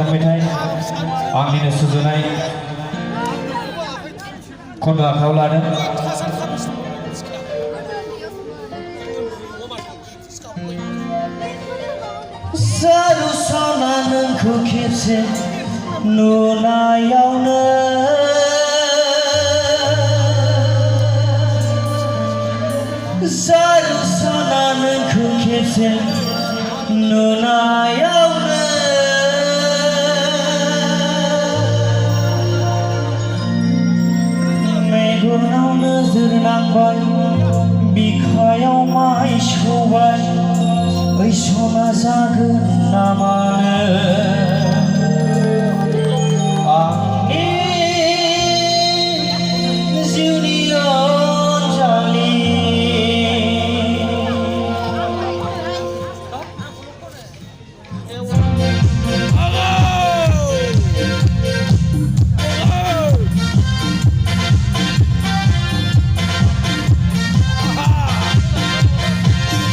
tentang metai angni sujunai kondo akau ladan Jarwo Sona nwngkwo kebse नुनायावनो Jarwo Sona nwngkwo kebse नुनायावनो मेगनाव नोजोर नांबाय बिखायाव माइ सौबाय ओइ सना जागोन ना मानो आंनि जिउनि Anjali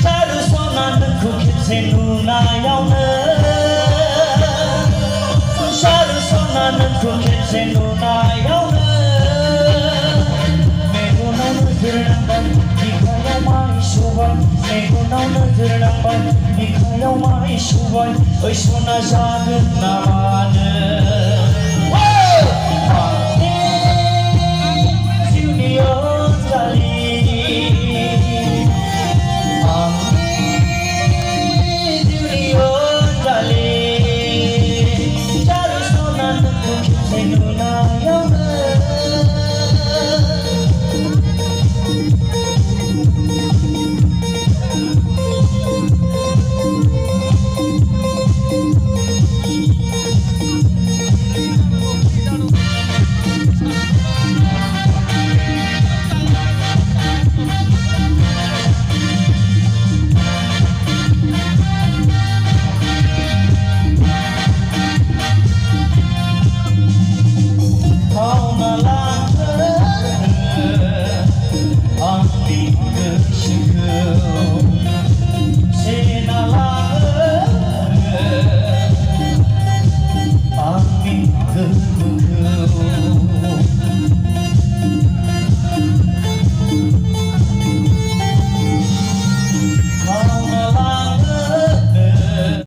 Jarwo Sona nwngkwo kebse नुनायावनो Jarwo Sona nwngkwo kebse नुनायावनो मेगनाव नोजोर नांबाय बिखायाव माइ सौबाय मेगनाव नोजोर नांबाय बिखायाव माइ सौबाय ओइ सना जागोन नामा